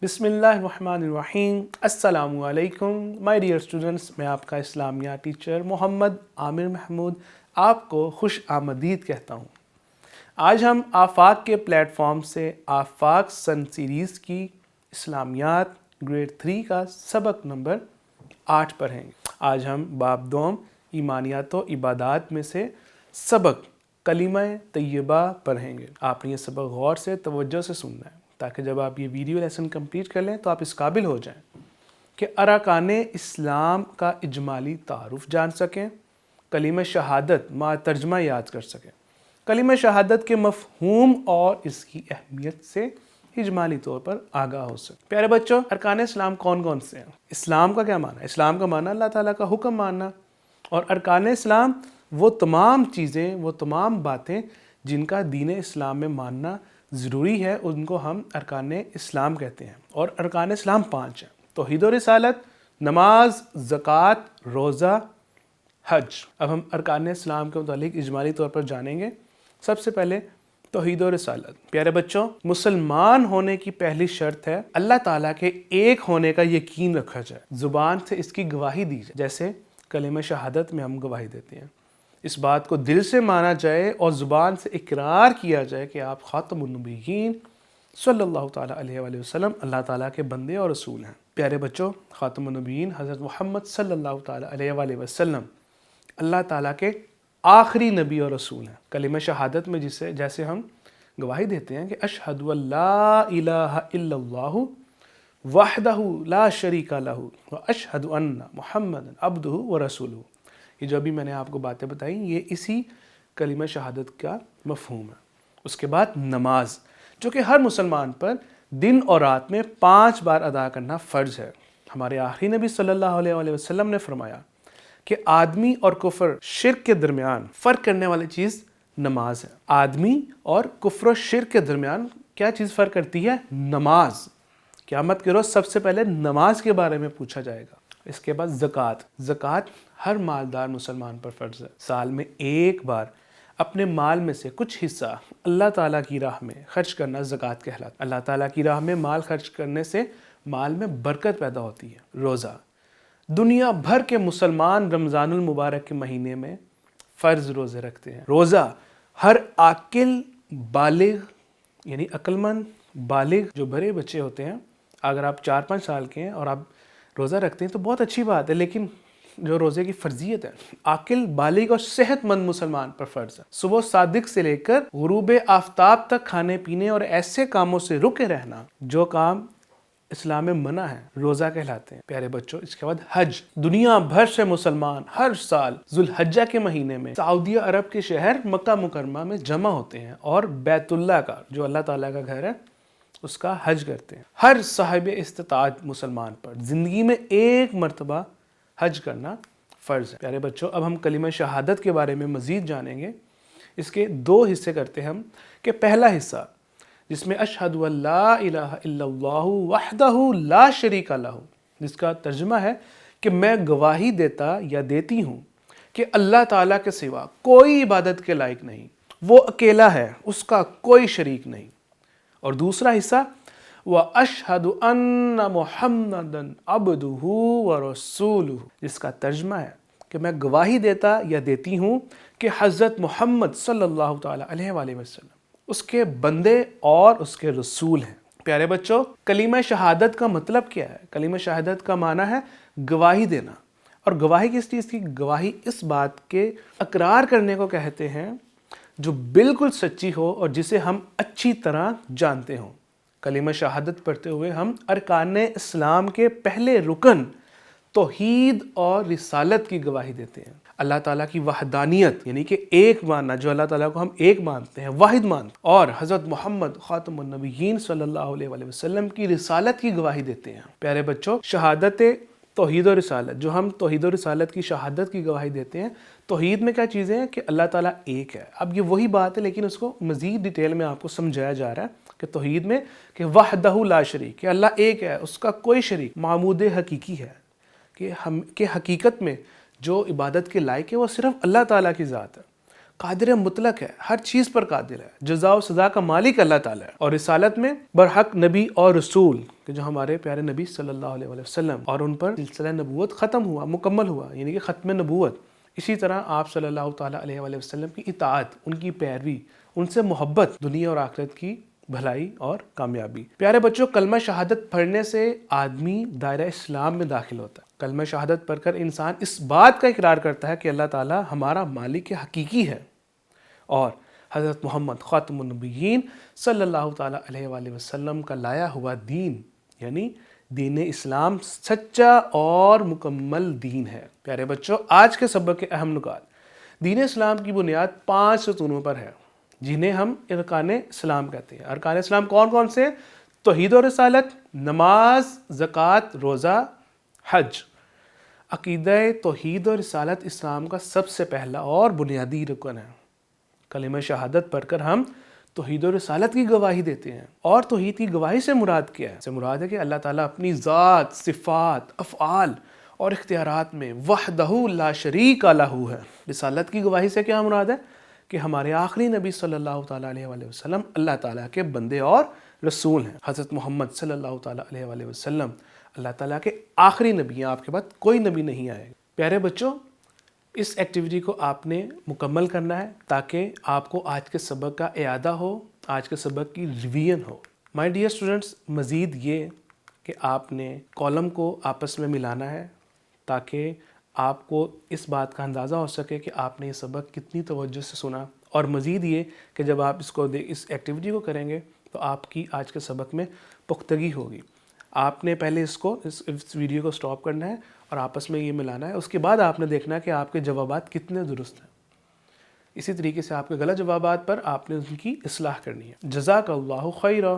بسم اللہ الرحمن الرحیم۔ السلام علیکم مائی ڈیئر اسٹوڈنٹس، میں آپ کا اسلامیہ ٹیچر محمد عامر محمود آپ کو خوش آمدید کہتا ہوں۔ آج ہم آفاق کے پلیٹ فارم سے آفاق سن سیریز کی اسلامیات گریڈ 3 کا سبق نمبر 8 پڑھیں گے۔ آج ہم باب دوم ایمانیات و عبادات میں سے سبق کلمہ طیبہ پڑھیں گے۔ آپ نے یہ سبق غور سے توجہ سے سننا ہے تاکہ جب آپ یہ ویڈیو لیسن کمپلیٹ کر لیں تو آپ اس قابل ہو جائیں کہ ارکان اسلام کا اجمالی تعارف جان سکیں، کلمہ شہادت مع ترجمہ یاد کر سکیں، کلمہ شہادت کے مفہوم اور اس کی اہمیت سے اجمالی طور پر آگاہ ہو سکیں۔ پیارے بچوں، ارکان اسلام کون کون سے ہیں؟ اسلام کا کیا معنی ہے؟ اسلام کا معنی اللہ تعالیٰ کا حکم ماننا، اور ارکان اسلام وہ تمام چیزیں، وہ تمام باتیں جن کا دین اسلام میں ماننا ضروری ہے، ان کو ہم ارکان اسلام کہتے ہیں۔ اور ارکان اسلام 5 ہیں: توحید و رسالت، نماز، زکوٰۃ، روزہ، حج۔ اب ہم ارکان اسلام کے متعلق اجمالی طور پر جانیں گے۔ سب سے پہلے توحید و رسالت۔ پیارے بچوں، مسلمان ہونے کی پہلی شرط ہے اللہ تعالیٰ کے ایک ہونے کا یقین رکھا جائے، زبان سے اس کی گواہی دی جائے، جیسے کلمہ شہادت میں ہم گواہی دیتے ہیں۔ اس بات کو دل سے مانا جائے اور زبان سے اقرار کیا جائے کہ آپ خاتم النبیین صلی اللہ تعالیٰ علیہ وآلہ وسلم اللہ تعالیٰ کے بندے اور رسول ہیں۔ پیارے بچوں، خاتم النبیین حضرت محمد صلی اللہ تعالیٰ علیہ وآلہ وسلم اللہ تعالیٰ کے آخری نبی اور رسول ہیں۔ کلمہ شہادت میں جیسے ہم گواہی دیتے ہیں کہ اشہد ان لا الہ الا اللہ وحدہ لا شریک لہ واشہد ان محمد عبدہ ورسولہ۔ یہ جو ابھی میں نے آپ کو باتیں بتائیں، یہ اسی کلمہ شہادت کا مفہوم ہے۔ اس کے بعد نماز، جو کہ ہر مسلمان پر دن اور رات میں 5 بار ادا کرنا فرض ہے۔ ہمارے آخری نبی صلی اللہ علیہ وآلہ وسلم نے فرمایا کہ آدمی اور کفر شرک کے درمیان فرق کرنے والی چیز نماز ہے۔ آدمی اور کفر و شرک کے درمیان کیا چیز فرق کرتی ہے؟ نماز۔ قیامت کے روز سب سے پہلے نماز کے بارے میں پوچھا جائے گا۔ اس کے بعد زکوٰۃ۔ زکوٰۃ ہر مالدار مسلمان پر فرض ہے۔ سال میں ایک بار اپنے مال میں سے کچھ حصہ اللہ تعالیٰ کی راہ میں خرچ کرنا زکوٰۃ کہلاتا ہے۔ اللہ تعالیٰ کی راہ میں مال خرچ کرنے سے مال میں برکت پیدا ہوتی ہے۔ روزہ، دنیا بھر کے مسلمان رمضان المبارک کے مہینے میں فرض روزے رکھتے ہیں۔ روزہ ہر عاقل بالغ، یعنی عقل مند بالغ جو بڑے بچے ہوتے ہیں، اگر آپ 4-5 سال کے ہیں اور آپ روزہ رکھتے ہیں تو بہت اچھی بات ہے، لیکن جو روزے کی فرضیت ہے عاقل بالغ اور صحت مند مسلمان پر فرض ہے۔ صبح صادق سے لے کر غروب آفتاب تک کھانے پینے اور ایسے کاموں سے رکے رہنا جو کام اسلام میں منع ہے، روزہ کہلاتے ہیں۔ پیارے بچوں، اس کے بعد حج۔ دنیا بھر سے مسلمان ہر سال ذوالحجہ کے مہینے میں سعودی عرب کے شہر مکہ مکرمہ میں جمع ہوتے ہیں اور بیت اللہ کا، جو اللہ تعالیٰ کا گھر ہے، اس کا حج کرتے ہیں۔ ہر صاحب استطاعت مسلمان پر زندگی میں ایک مرتبہ حج کرنا فرض ہے۔ پیارے بچوں، اب ہم کلمہ شہادت کے بارے میں مزید جانیں گے۔ اس کے 2 حصے کرتے ہیں ہم، کہ پہلا حصہ جس میں اشہد ان لا الہ الا اللہ وحدہ لا شریک لہ، جس کا ترجمہ ہے کہ میں گواہی دیتا یا دیتی ہوں کہ اللہ تعالیٰ کے سوا کوئی عبادت کے لائق نہیں، وہ اکیلا ہے، اس کا کوئی شریک نہیں۔ اور دوسرا حصہ وَأَشْهَدُ أَنَّ مُحَمَّدًا عَبْدُهُ وَرَسُولُهُ، جس کا ترجمہ ہے کہ میں گواہی دیتا یا دیتی ہوں کہ حضرت محمد صلی اللہ تعالیٰ علیہ وآلہ وسلم اس کے بندے اور اس کے رسول ہیں۔ پیارے بچوں، کلمہ شہادت کا مطلب کیا ہے؟ کلمہ شہادت کا معنی ہے گواہی دینا۔ اور گواہی کس چیز کی؟ گواہی اس بات کے اقرار کرنے کو کہتے ہیں جو بالکل سچی ہو اور جسے ہم اچھی طرح جانتے ہوں۔ کلمہ شہادت پڑھتے ہوئے ہم ارکان اسلام کے پہلے رکن توحید اور رسالت کی گواہی دیتے ہیں۔ اللہ تعالیٰ کی وحدانیت، یعنی کہ ایک ماننا، جو اللہ تعالیٰ کو ہم ایک مانتے ہیں، واحد مانتے ہیں، اور حضرت محمد خاتم النبیین صلی اللہ علیہ وآلہ وسلم کی رسالت کی گواہی دیتے ہیں۔ پیارے بچوں، شہادت توحید و رسالت، جو ہم توحید و رسالت کی شہادت کی گواہی دیتے ہیں، توحید میں کیا چیزیں ہیں؟ کہ اللہ تعالیٰ ایک ہے۔ اب یہ وہی بات ہے، لیکن اس کو مزید ڈیٹیل میں آپ کو سمجھایا جا رہا ہے کہ توحید میں کہ وحدہ لا شریک، کہ اللہ ایک ہے، اس کا کوئی شریک، معبود حقیقی ہے، کہ حقیقت میں جو عبادت کے لائق ہے وہ صرف اللہ تعالیٰ کی ذات ہے۔ قادر مطلق ہے، ہر چیز پر قادر ہے، جزا و سزا کا مالک اللہ تعالیٰ ہے، اور رسالت میں برحق نبی اور رسول کہ جو ہمارے پیارے نبی صلی اللہ علیہ وآلہ وسلم، اور ان پر سلسلہ نبوت ختم ہوا، مکمل ہوا، یعنی کہ ختم نبوت۔ اسی طرح آپ صلی اللہ تعالیٰ علیہ وآلہ وسلم کی اطاعت، ان کی پیروی، ان سے محبت دنیا اور آخرت کی بھلائی اور کامیابی۔ پیارے بچوں، کلمہ شہادت پڑھنے سے آدمی دائرہ اسلام میں داخل ہوتا ہے۔ کلمہ شہادت پڑھ کر انسان اس بات کا اقرار کرتا ہے کہ اللہ تعالیٰ ہمارا مالک حقیقی ہے، اور حضرت محمد خاتم النبیین صلی اللہ تعالیٰ علیہ وآلہ وسلم کا لایا ہوا دین یعنی دین اسلام سچا اور مکمل دین ہے۔ پیارے بچوں، آج کے سبق کے اہم نکات۔ دین اسلام کی بنیاد 5 ستونوں پر ہے، جنہیں ہم ارکان اسلام کہتے ہیں۔ ارکان اسلام کون کون سے؟ توحید و رسالت، نماز، زکوٰۃ، روزہ، حج۔ عقیدہ توحید و رسالت اسلام کا سب سے پہلا اور بنیادی رکن ہے۔ کلمہ شہادت پڑھ کر ہم توحید و رسالت کی گواہی دیتے ہیں، اور توحید کی گواہی سے مراد کیا ہے؟ سے مراد ہے کہ اللہ تعالیٰ اپنی ذات، صفات، افعال اور اختیارات میں وحدہ لا شریک لہ ہے۔ رسالت کی گواہی سے کیا مراد ہے؟ کہ ہمارے آخری نبی صلی اللہ تعالیٰ علیہ وآلہ وسلم اللہ تعالیٰ کے بندے اور رسول ہیں۔ حضرت محمد صلی اللہ تعالیٰ علیہ وآلہ وسلم اللہ تعالیٰ کے آخری نبی ہیں، آپ کے بعد کوئی نبی نہیں آئے گا۔ پیارے بچوں، اس ایکٹیویٹی کو آپ نے مکمل کرنا ہے تاکہ آپ کو آج کے سبق کا اعادہ ہو، آج کے سبق کی revision who. My dear students, مزید یہ کہ آپ نے کالم کو آپس میں ملانا ہے تاکہ آپ کو اس بات کا اندازہ ہو سکے کہ آپ نے یہ سبق کتنی توجہ سے سنا، اور مزید یہ کہ جب آپ اس ایکٹیویٹی کو کریں گے تو آپ کی آج کے سبق میں پختگی ہوگی۔ آپ نے پہلے اس ویڈیو کو سٹاپ کرنا ہے اور آپس میں یہ ملانا ہے، اس کے بعد آپ نے دیکھنا ہے کہ آپ کے جوابات کتنے درست ہیں۔ اسی طریقے سے آپ کے غلط جوابات پر آپ نے ان کی اصلاح کرنی ہے۔ جزاک اللہ خیرا۔